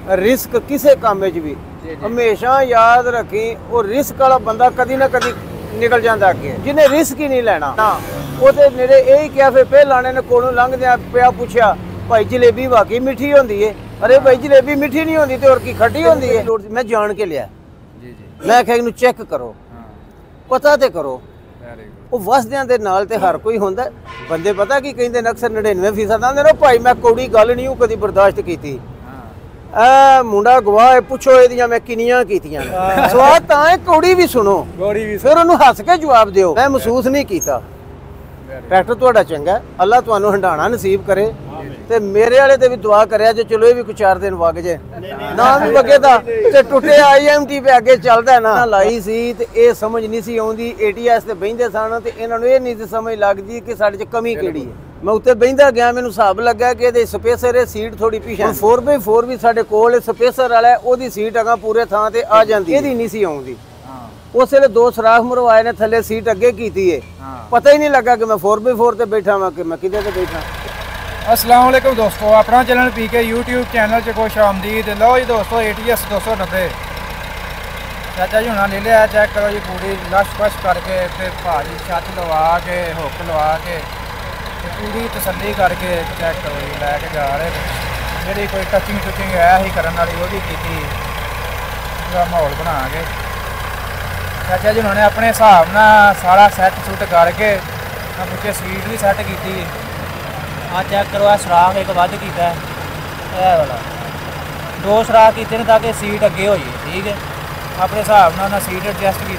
Risk किसी काम में भी हमेशा याद रखी, वो रिस्क वाला बंदा कदी ना कदी निकल जाता अगे, जिन्हें रिस्क ही नहीं लेना ना वो तो मेरे यही क्या। फिर पहले आने ने कोलों लंघदे पिया पूछा भाई जलेबी वाकई मिठी होंदी है? अरे भाई जलेबी मिठी नहीं होंदी तो और की खट्टी होंदी है। मैं जान के लिया, मैं आख्या इनू चेक करो, पता ते करो। वो वसदियां दे नाल ते हर कोई होंदा। बंदे पता की कहंदे ने अक्सर 99% आंदे ने भाई मैं कौड़ी गल नहीं हूं कदी बर्दाश्त कीती। मुंडा गवाह है, पुछो एदियां मैं किनियां कीतियां। सवाल तां है कौड़ी भी सुनो, फिर उन्होंने हस के जवाब दिओ। मैं महसूस नहीं कीता। ट्रैक्टर तुहाडा चंगा, अल्लाह तुहानू हंडाना नसीब करे ते मेरे वाले ते भी दुआ करिया जे चलो ये भी कुछ 4 दिन वग जे ना भी वगे दा ते टुटे IMT पे अगे चलदा ना। लाई सी ते ए समझ नहीं सी आउंदी, ATS ते बहिंदे सन ते इन्हां नू ए नहीं सी समझ लगदी कि साडे च कमी केड़ी है। मैं उत्ते बहिंदा गया, मैनू हिसाब लगा कि इहदे स्पेसर है, सीट थोड़ी पिछे 4x4 भी साडे कोल स्पेसर वाला है, ओदी सीट अगा पूरे थां ते आ जांदी, इहदी नहीं सी आउंदी। उस वेले 2 सराख मरवाए ने, थले सीट अगे कीती है, पता ही नहीं लगा कि मैं 4x4 ते बैठा वां कि मैं किदे ते बैठा। अस्सलाम वालेकुम दोस्तों, अपना चैनल PK YouTube चैनल च खुश आमदीद। लो जी दोस्तों, ATS 290 चाचा जी हुणा ले लिया। चेक करो जी, पूरी लश फश करके ते भारी छत लवा के हुक लवा के पूरी तसल्ली करके चेक करो जी लैके जा रहे। जी कोई टचिंग टुचिंग है ही करने वाली वो भी की पूरा माहौल बना के चाचा जी उन्होंने अपने हिसाब न सारा सैट सुट करके पिछे सीट भी सैट की। हाँ चेक करो, आ सराख एक वध किया वाला, 2 सराख किए ताकि सीट अगे हो जाए। ठीक है, अपने हिसाब न सीट एडजस्ट की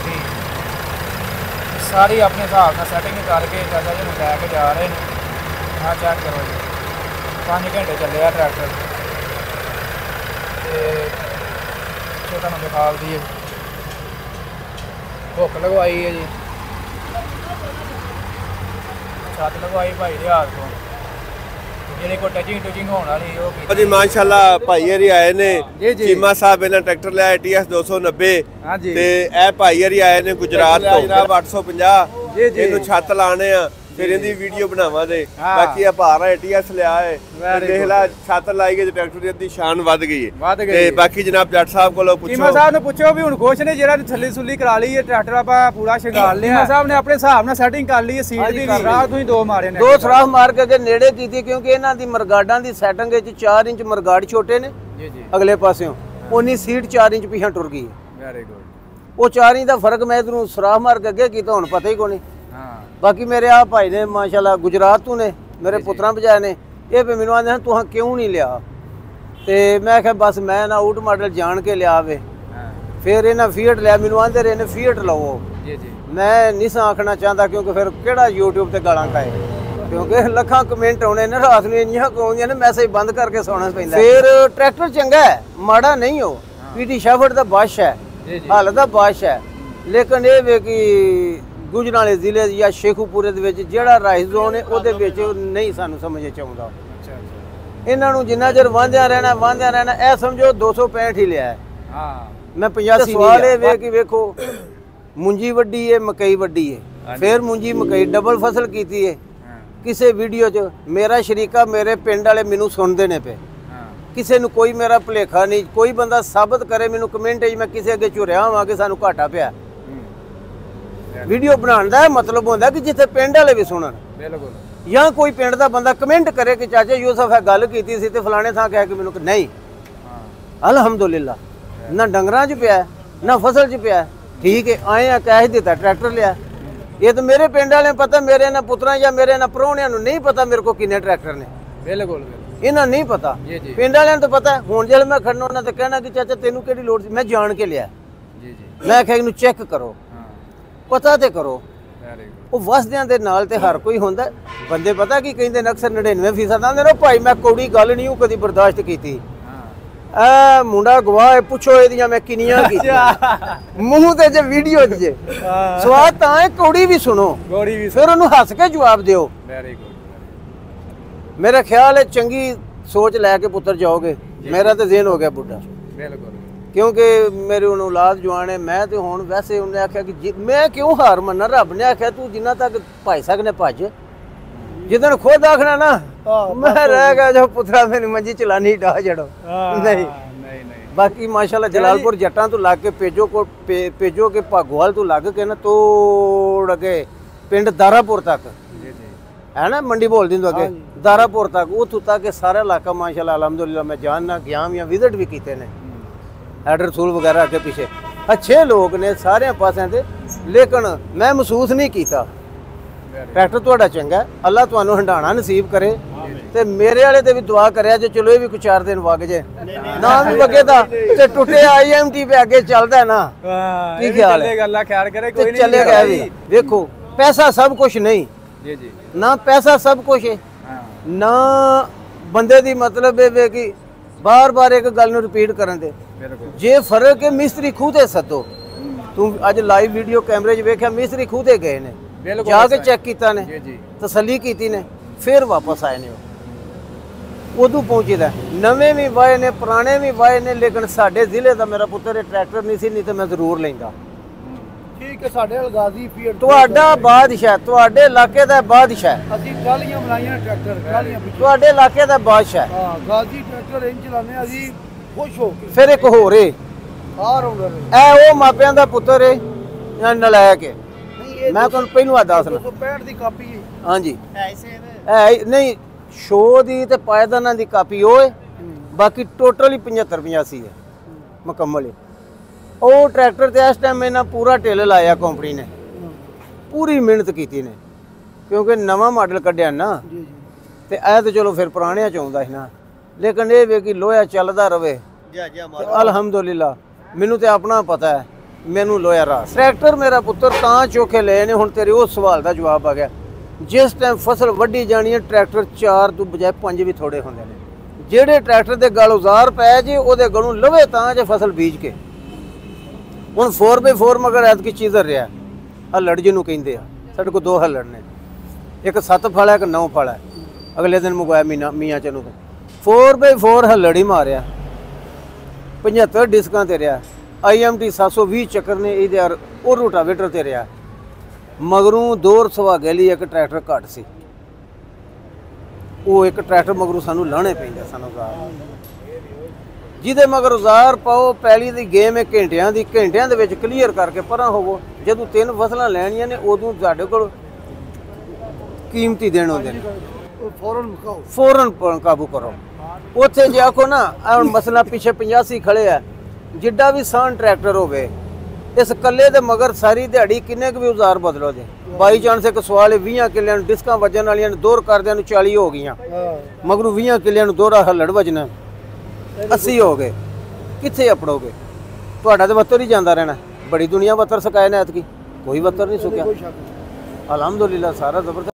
सारी, अपने हिसाब न सैटिंग करके चाचा जी लैके जा रहे हैं। हाँ चेक करो जी, 5 घंटे चले ट्रैक्टर तो तुम दिखा दी हुक लगवाई है जी, छत लगवाई भाई दे हाथ को जी। टचिंग टुचिंग होने वाली जी माशाअल्लाह भाई हरी आए ने। चीमा साहब इन्हें ट्रैक्टर लिया ATS 290 ते ए भाई हरी आए ने गुजरात तो जनाब 850 इनू छत लाने आ, फिर इहदी वीडियो बनावा दे। बाकी आ भारा ATS लिया है, देख ला छत लाई गई ट्रैक्टर दी अद्धी शान वध गई है। ते बाकी जनाब जट साहब कोलों पुछो, चीमा साहब ने पुछो भी हुण खुश ने जेड़ा थल्ली सुल्ली करा ली है, ट्रैक्टर आपा पूरा शंगार लिया। चीमा साहब ने अपने हिसाब नाल सेटिंग कर ली है, सीट दी भी राह तो ही 2 मारे ने, 2 सराख मार के अगे नेड़े कीती क्योंकि इन्हां दी मरगाडां दी सेटिंग विच 4 इंच मरगाड़ छोटे ने अगले पासियों, उन्नी सीट 4 इंच पिछे टुर गई। वेरी गुड, वो 4 इंच दा फर्क मैं इधरों सराख मार के अगे कीता, हुण पता ही कोनी। बाकी मेरे आ भाई ने माशाल्लाह गुजरात तू ने मेरे पुत्रा भजाए ने, ये पे मैनू आंदे तुहां क्यों नहीं लिया? ते मैं आख्या बस मैं ना आउट मॉडल जान के लिया वे। फिर इन्हें फीट लिया, मैनू आंदे रहे ने फीट लवो। मैं नहीं सा आखना चाहता क्योंकि फिर केड़ा यूट्यूब ते गालां खाए, क्योंकि लखां कमेंट आने ने, रात नूं इन्नियां आउंदियां ने, मैसेज बंद करके सोना पैंदा। फिर ट्रैक्टर चंगा है, माड़ा नहीं हो, PT शेफर्ड दा बादशाह है, हाल दा बादशाह है, लेकिन ये वे कि गुजरात जिले या शेखूपुरे दे विच जिहड़ा राइस जोन है उहदे विच नहीं सानू समझ आउंदा। इन्हां नूं जिन्ना चਿਰ वांधिया रहना ए समझो 265 ही लिया है। मैं 85 सवाल है वे कि वेखो मुंजी वड्डी है, मकई वड्डी है, फिर मुंजी मकई डबल फसल कीती है। किसी वीडियो च मेरा शरीका मेरे पिंड वाले मैनू सुनते ने पे, किसी नूं कोई मेरा भुलेखा नहीं, कोई बंदा साबित करे मैनू कमेंट मैं किसी अगे झुरिया होवां कि सानू घाटा पिया। वीडियो बनाने का मतलब होंदा कि जिथे पिंड वाले भी सुनन, बिल्कुल, या कोई पिंड दा बंदा कमेंट करे कि चाचा यूसुफ है गल कीती सी ते फलाने थां कह के मैनू नहीं। अलहमदुलिल्लाह, ना डंगरां च पिया ना फसल च पिया। ठीक है, आए आ कह दिता ट्रैक्टर लिया, ये तो मेरे पिंड वाले पता, मेरे ना पुत्रा या मेरे ना परौणियां नूं नहीं पता मेरे को किन्ने ट्रैक्टर ने। बिल्कुल, इन्हां नहीं पता, पिंड वालियां तो पता। हुण जद मैं खड़ना उन्हां ते कहना कि चाचा तेनू किहड़ी लोड़ सी, मैं जान के लिया। मैं आख्या इनू चेक करो, पता ते करो। वो वसदियां दे नाल ते हर कोई होंदा। बंदे पता की कहंदे ने अक्सर 99% आंदे ने भाई मैं कौड़ी गल नहीं हूं कदी बर्दाश्त कीती। मुंडा गवाह है, पुछो एदियां मैं किनियां कीतियां मुंह ते जे वीडियो जे सवाल तां है कौड़ी भी सुनो, फिर उन्होंने हस के जवाब दिओ। वेरी गुड, मेरा ख्याल है चंगी सोच लैके पुत्र जाओगे। मेरा तो ज़हन हो गया बुढ़ा, बिल्कुल, क्योंकि मेरी हुण औलाद जवान है। मैं तो हुण वैसे उन्हें आख्या कि मैं क्यों हार मनना, रब ने आख्या तू जिन्ना तक भाई सकने भज, जिदन खुद आखना ना मैं रह गया जो पुत्रा मेरी मंजी चलानी डा जड़ो। नहीं ਬਾਕੀ ਮਾਸ਼ਾਅੱਲਾ ਜਲਾਲਪੁਰ ਜੱਟਾਂ ਤੋਂ ਲੱਗ ਕੇ ਪੇਜੋ ਕੇ ਭਾਗੋਵਾਲ ਤੋਂ ਲੱਗ ਕੇ ਨਾ ਤੋੜ ਕੇ ਪਿੰਡ ਦਾਰਾਪੁਰ ਤੱਕ ਜੀ ਜੀ ਹੈ ਨਾ ਮੰਡੀ ਬੋਲਦੀ ਤੋਂ ਅੱਗੇ ਦਾਰਾਪੁਰ ਤੱਕ ਉੱਥੋਂ ਤੱਕ ਸਾਰਾ ਇਲਾਕਾ ਮਾਸ਼ਾਅੱਲਾ ਅਲਹਮਦੁਲਿਲਾ ਮੈਂ ਜਾਣਨਾ ਗਿਆ ਜਾਂ ਵਿਜ਼ਿਟ ਵੀ ਕੀਤੇ ਨੇ ਹੈਡਰ ਰਸੂਲ ਵਗੈਰਾ ਅੱਗੇ ਪਿੱਛੇ ਅੱਛੇ ਲੋਕ ਨੇ ਸਾਰਿਆਂ ਪਾਸਿਆਂ ਤੇ ਲੇਕਿਨ ਮੈਂ ਮਹਿਸੂਸ ਨਹੀਂ ਕੀਤਾ ਟਰੈਕਟਰ ਤੁਹਾਡਾ ਚੰਗਾ ਅੱਲਾ ਤੁਹਾਨੂੰ ਹੰਡਾਣਾ ਨਸੀਬ ਕਰੇ ਤੇ ਮੇਰੇ ਵਾਲੇ ਤੇ ਵੀ ਦੁਆ ਕਰਿਆ ਜੇ ਚਲੋ ਇਹ ਵੀ ਕੋਈ 4 ਦਿਨ ਵਗ ਜੇ ਨਾ ਵੀ ਵਗੇ ਤਾਂ ਤੇ ਟੁੱਟੇ IMT ਪੇ ਅੱਗੇ ਚੱਲਦਾ ਨਾ ਕੀ ਖਿਆਲ ਹੈ ਗੱਲਾਂ ਖਿਆਲ ਕਰੇ ਕੋਈ ਨਹੀਂ ਚੱਲੇਗਾ ਵੀ ਵੇਖੋ ਪੈਸਾ ਸਭ ਕੁਝ ਨਹੀਂ ਜੀ ਜੀ ਨਾ ਪੈਸਾ ਸਭ ਕੁਝ ਹੈ ਨਾ ਬੰਦੇ ਦੀ ਮਤਲਬ ਇਹ ਵੇ ਕਿ ਬਾਰ-ਬਾਰ ਇੱਕ ਗੱਲ ਨੂੰ ਰਿਪੀਟ ਕਰਨ ਦੇ ਬਿਲਕੁਲ ਜੇ ਫਰਕ ਹੈ ਮਿਸਤਰੀ ਖੁਦੇ ਸੱਦੋ ਤੂੰ ਅੱਜ ਲਾਈਵ ਵੀਡੀਓ ਕੈਮਰੇ 'ਚ ਵੇਖਿਆ ਮਿਸਤਰੀ ਖੁਦੇ ਗਏ ਨੇ ਜਾ ਕੇ ਚੈੱਕ ਕੀਤਾ ਨੇ ਜੀ ਜੀ ਤਸੱਲੀ ਕੀਤੀ ਨੇ ਫਿਰ ਵਾਪਸ ਆਏ ਨੇ ਉਦੋਂ ਪਹੁੰਚੀਦਾ ਨਵੇਂ ਵੀ ਵਾਏ ਨੇ ਪੁਰਾਣੇ ਵੀ ਵਾਏ ਨੇ ਲੇਕਿਨ ਸਾਡੇ ਜ਼ਿਲ੍ਹੇ ਦਾ ਮੇਰਾ ਪੁੱਤਰ ਇਹ ਟਰੈਕਟਰ ਨਹੀਂ ਸੀ ਨਹੀਂ ਤੇ ਮੈਂ ਜ਼ਰੂਰ ਲੈਂਦਾ ਠੀਕ ਹੈ ਸਾਡੇ ਗਾਜ਼ੀ ਫੀਲਡ ਤੁਹਾਡਾ ਬਾਦਸ਼ਾਹ ਤੁਹਾਡੇ ਇਲਾਕੇ ਦਾ ਬਾਦਸ਼ਾਹ ਅਸੀਂ ਕਾਲੀਆਂ ਬਣਾਈਆਂ ਟਰੈਕਟਰ ਕਾਲੀਆਂ ਤੁਹਾਡੇ ਇਲਾਕੇ ਦਾ ਬਾਦਸ਼ਾਹ ਹਾਂ ਗਾਜ਼ੀ ਟਰੈਕਟਰ ਇੰਜ ਚਲਾਉਂਦੇ ਅਸੀਂ ਖੁਸ਼ ਹੋ ਕੇ ਫਿਰ ਇੱਕ ਹੋਰ ਏ ਆ ਰੋਂਦਾ ਇਹ ਉਹ ਮਾਪਿਆਂ ਦਾ ਪੁੱਤਰ ਏ ਜਾਂ ਨਲਾਇਕ ਏ ਨਹੀਂ ਇਹ ਮੈਂ ਤੁਹਾਨੂੰ ਪਹਿਲੂ ਆ ਦੱਸਣਾ 265 ਦੀ ਕਾਪੀ ਹੈ ਹਾਂਜੀ ਨਹੀਂ ਸ਼ੋ ਦੀ ਤੇ ਪਾਇਦਾਨਾਂ ਦੀ ਕਾਪੀ ਓਏ ਬਾਕੀ ਟੋਟਲ ਹੀ 75 85 ਹੈ ਮੁਕੰਮਲ ਉਹ ਟਰੈਕਟਰ ਤੇ ਇਸ ਟਾਈਮ ਇਹਨਾਂ ਪੂਰਾ ਢਿੱਲ ਲਾਇਆ ਕੰਪਨੀ ਨੇ ਪੂਰੀ ਮਿਹਨਤ ਕੀਤੀ ਨੇ ਕਿਉਂਕਿ ਨਵਾਂ ਮਾਡਲ ਕੱਢਿਆ ਨਾ ਤੇ ਇਹ ਤਾਂ ਚਲੋ ਫਿਰ ਪੁਰਾਣਿਆਂ ਚ ਆਉਂਦਾ ਸੀ ਨਾ ਲੇਕਿਨ ਇਹ ਵੇ ਕਿ ਲੋਹਾ ਚੱਲਦਾ ਰਵੇ ਅਲਹਮਦੁਲਿਲਾ ਮੈਨੂੰ ਤੇ ਆਪਣਾ ਪਤਾ ਹੈ ਮੈਨੂੰ ਲੋਹਾ ਰਾਸ ਟਰੈਕਟਰ ਮੇਰਾ ਪੁੱਤਰ ਤਾਂ ਚੋਖੇ ਲਏ ਨੇ ਹੁਣ ਤੇਰੇ ਉਸ ਸਵਾਲ ਦਾ ਜਵਾਬ ਆ ਗਿਆ ਜਿਸ ਟਾਈਮ ਫਸਲ ਵੱਢੀ ਜਾਣੀ ਹੈ ਟਰੈਕਟਰ 4 ਤੋਂ ਬਜਾਏ 5 ਵੀ ਥੋੜੇ ਹੁੰਦੇ ਨੇ ਜਿਹੜੇ ਟਰੈਕਟਰ ਦੇ ਗਲ ਔਜ਼ਾਰ ਪੈ ਜੇ ਉਹਦੇ ਗਲੋਂ ਲਵੇ ਤਾਂ ਜੇ ਫਸਲ ਬੀਜ ਕੇ ਹੁਣ 4x4 ਮਗਰ ਐਤਕੀ ਚੀਜ਼ ਰਿਹਾ ਹੱਲੜ ਜਿਹਨੂੰ ਕਹਿੰਦੇ ਆ ਸਾਡੇ ਕੋਲ 2 ਹੱਲੜ ਨੇ ਇੱਕ 7 ਫਲ ਹੈ ਇੱਕ 9 ਫਲ ਹੈ ਅਗਲੇ ਦਿਨ ਮੰਗਵਾਇਆ ਮੀਆਂ ਚਨੂੰ ਤੋਂ 4x4 ਹੱਲੜ ਹੀ ਮਾਰਿਆ 75 ਡਿਸਕਾਂ ਤੇ ਰਿਹਾ IMT 720 ਚੱਕਰ ਨੇ ਇਹਦੇ ਉਹ ਰੋਟਾਵੇਟਰ ਤੇ ਰਿਹਾ ਮਗਰੋਂ 2 ਸੁਹਾਗੇ ਲਈ ਇੱਕ ਟਰੈਕਟਰ ਘੱਟ ਸੀ ਉਹ ਇੱਕ ਟਰੈਕਟਰ ਮਗਰੋਂ ਸਾਨੂੰ ਲਾਣੇ ਪੈਂਦਾ ਸਾਨੂੰ ਜਿਹਦੇ ਮਗਰ ਔਜ਼ਾਰ ਪਾਓ ਪੈਲੀ ਦੀ ਗੇਮ ਹੈ ਘੰਟਿਆਂ ਦੇ ਵਿੱਚ ਕਲੀਅਰ ਕਰਕੇ ਪਰਾਂ ਹੋਵੋ ਜਦੋਂ 3 ਫਸਲਾਂ ਲੈਣੀਆਂ ਨੇ ਉਦੋਂ ਤੁਹਾਡੇ ਕੋਲ ਕੀਮਤੀ ਦੇਣ ਹੁੰਦੇ ਨੇ ਫੌਰਨ ਕਾਬੂ ਕਰੋ ਉੱਥੇ ਜੇ ਆਖੋ ਨਾ ਹੁਣ ਮਸਲਾ ਪਿੱਛੇ 85 ਖੜੇ ਆ ਜਿੱਡਾ ਵੀ ਸਾਨ ਟਰੈਕਟਰ ਹੋਵੇ ਇਸ ਕੱਲੇ ਦੇ ਮਗਰ ਸਾਰੀ ਦਿਹਾੜੀ ਕਿੰਨੇ ਕੁ ਵੀ ਔਜ਼ਾਰ ਬਦਲੋ ਦੇ ਬਾਈ ਚਾਂਸ ਇੱਕ ਸਵਾਲ ਹੈ 20 ਕਿੱਲਿਆਂ ਨੂੰ ਡਿਸਕਾਂ ਵੱਜਣ ਵਾਲੀਆਂ ਨੇ ਦੋਰ ਕਰਦਿਆਂ ਨੂੰ 40 ਹੋ ਗਈਆਂ ਮਗਰੋਂ 20 ਕਿੱਲਿਆਂ ਨੂੰ ਦੋਰਾ ਹੱਲੜ ਵੱਜਣਾ 80 ਹੋ ਗਏ ਕਿੱਥੇ ਅਪੜੋਗੇ ਤੁਹਾਡਾ ਤਾਂ ਵੱਤਰ ਹੀ ਜਾਂਦਾ ਰਹਿਣਾ ਬੜੀ ਦੁਨੀਆ ਵੱਤਰ ਸਕਾਏ ਨੇ ਐਤਕੀ ਕੋਈ ਵੱਤਰ ਨਹੀਂ ਸੁੱਕਿਆ ਅਲਹਮਦੁਲਿਲਾ ਸਾਰਾ ਜ਼ਬਰਦਸਤ